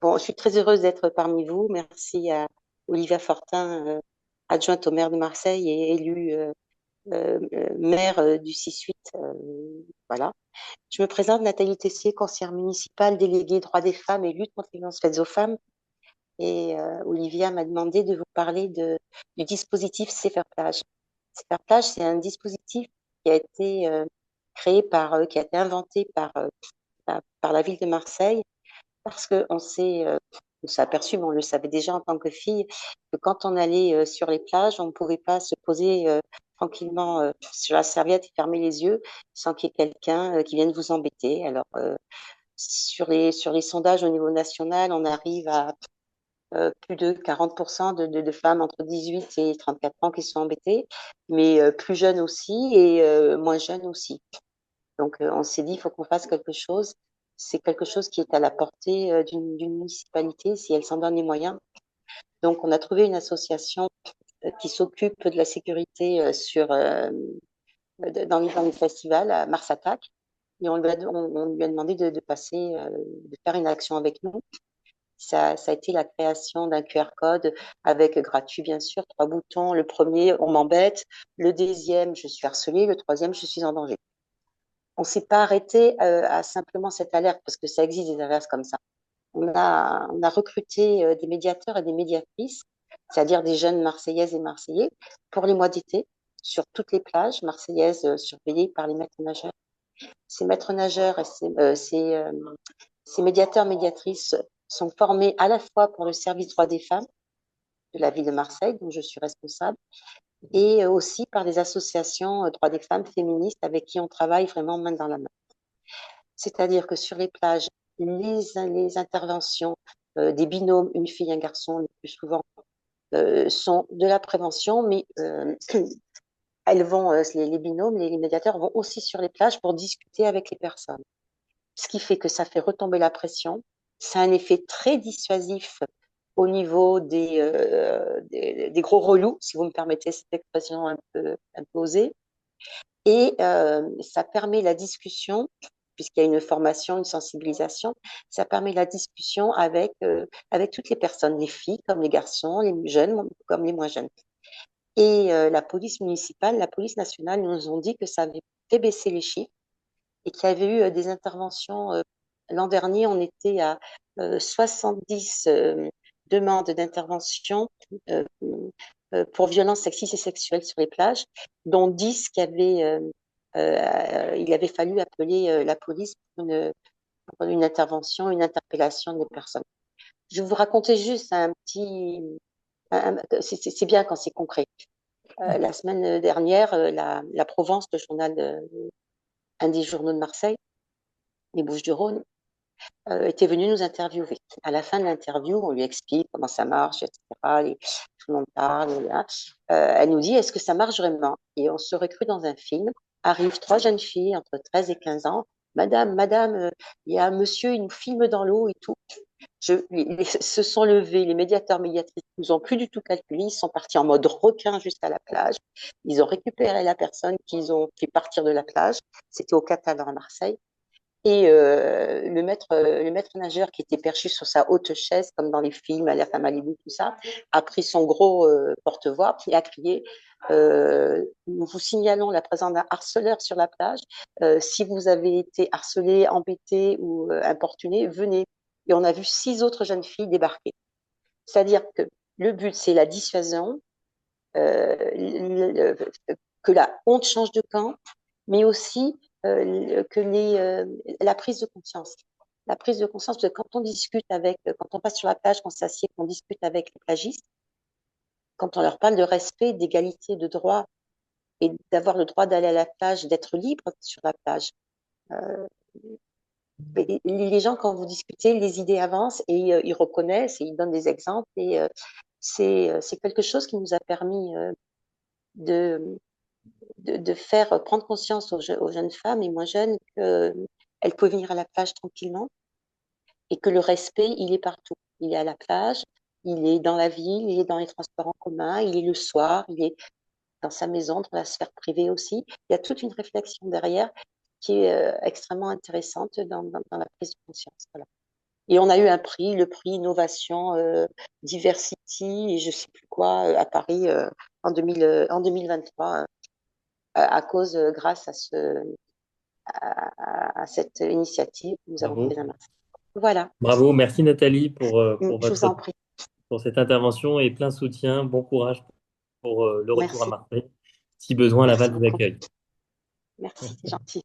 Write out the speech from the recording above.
Bon, je suis très heureuse d'être parmi vous. Merci à Olivia Fortin, adjointe au maire de Marseille et élue maire du 6-8. Voilà. Je me présente Nathalie Tessier, conseillère municipale, déléguée droits des femmes et lutte contre les violences faites aux femmes. Et Olivia m'a demandé de vous parler du dispositif CFR Plage. CFR Plage, c'est un dispositif qui a été qui a été inventé par la ville de Marseille parce on s'est aperçu, mais on le savait déjà en tant que fille, que quand on allait sur les plages, on ne pouvait pas se poser tranquillement sur la serviette et fermer les yeux sans qu'il y ait quelqu'un qui vienne vous embêter. Alors, sur les sondages au niveau national, on arrive à plus de 40% de femmes entre 18 et 34 ans qui sont embêtées, mais plus jeunes aussi et moins jeunes aussi. Donc, on s'est dit, il faut qu'on fasse quelque chose. C'est quelque chose qui est à la portée d'une municipalité si elle s'en donne les moyens. Donc, on a trouvé une association qui s'occupe de la sécurité dans les festivals à Mars Attack. Et on lui a demandé de passer, de faire une action avec nous. Ça a été la création d'un QR code avec gratuit, bien sûr, 3 boutons. Le premier, on m'embête. Le deuxième, je suis harcelée. Le troisième, je suis en danger. On s'est pas arrêté à simplement cette alerte parce que ça existe des alertes comme ça. On a recruté des médiateurs et des médiatrices, c'est-à-dire des jeunes Marseillaises et Marseillais, pour les mois d'été, sur toutes les plages marseillaises surveillées par les maîtres nageurs. Ces maîtres nageurs et ces médiateurs, médiatrices sont formés à la fois pour le service droits des femmes de la ville de Marseille, dont je suis responsable, et aussi par des associations droits des femmes féministes avec qui on travaille vraiment main dans la main. C'est-à-dire que sur les plages, les interventions des binômes, une fille, un garçon, le plus souvent, sont de la prévention, mais elles vont, les binômes, les médiateurs vont aussi sur les plages pour discuter avec les personnes. Ce qui fait que ça fait retomber la pression. Ça a un effet très dissuasif au niveau des gros relous, si vous me permettez cette expression un peu osée. Et ça permet la discussion, puisqu'il y a une formation, une sensibilisation, ça permet la discussion avec toutes les personnes, les filles comme les garçons, les jeunes comme les moins jeunes. Et la police municipale, la police nationale nous ont dit que ça avait fait baisser les chiffres et qu'il y avait eu des interventions. L'an dernier, on était à 70 demandes d'intervention euh, pour violences sexistes et sexuelles sur les plages, dont 10 il avait fallu appeler la police pour une intervention, une interpellation des personnes. Je vais vous raconter juste un petit. C'est bien quand c'est concret. La semaine dernière, la Provence, le journal, un des journaux de Marseille, les Bouches-du-Rhône, était venu nous interviewer. À la fin de l'interview, on lui explique comment ça marche, etc. Tout le monde parle. Là. Elle nous dit, est-ce que ça marche vraiment? Et on serait cru dans un film. Arrivent 3 jeunes filles entre 13 et 15 ans. Madame, il y a un monsieur, il nous filme dans l'eau et tout. Ils se sont levés, les médiateurs, médiatrices nous ont plus du tout calculé. Ils sont partis en mode requin jusqu'à la plage. Ils ont récupéré la personne qu'ils ont fait partir de la plage. C'était au Catalan à Marseille. Et le maître nageur qui était perché sur sa haute chaise, comme dans les films, Alerte à Malibu, tout ça, a pris son gros porte-voix et a crié nous vous signalons la présence d'un harceleur sur la plage. Si vous avez été harcelé, embêté ou importuné, venez. Et on a vu 6 autres jeunes filles débarquer. C'est-à-dire que le but, c'est la dissuasion, euh, que la honte change de camp, mais aussi la prise de conscience. La prise de conscience, parce que quand on passe sur la plage, qu'on s'assied, qu'on discute avec les plagistes, quand on leur parle de respect, d'égalité, de droit, et d'avoir le droit d'aller à la plage, d'être libre sur la plage. Euh, les gens, quand vous discutez, les idées avancent et ils reconnaissent et ils donnent des exemples. Et c'est quelque chose qui nous a permis de, de faire prendre conscience aux jeunes femmes et moins jeunes qu'elles peuvent venir à la plage tranquillement et que le respect, il est partout. Il est à la plage, il est dans la ville, il est dans les transports en commun, il est le soir, il est dans sa maison, dans la sphère privée aussi. Il y a toute une réflexion derrière qui est extrêmement intéressante dans la prise de conscience. Voilà. Et on a eu un prix, le prix Innovation Diversity, et je sais plus quoi, à Paris en 2023, à cause, grâce à cette initiative que nous avons prise Bravo. à Marseille. Voilà, Bravo. Merci Nathalie je vous en prie. pour cette intervention et plein soutien. Bon courage pour le retour à Merci, Marseille. Si besoin, merci Laval vous beaucoup. accueille. Merci, c'est gentil.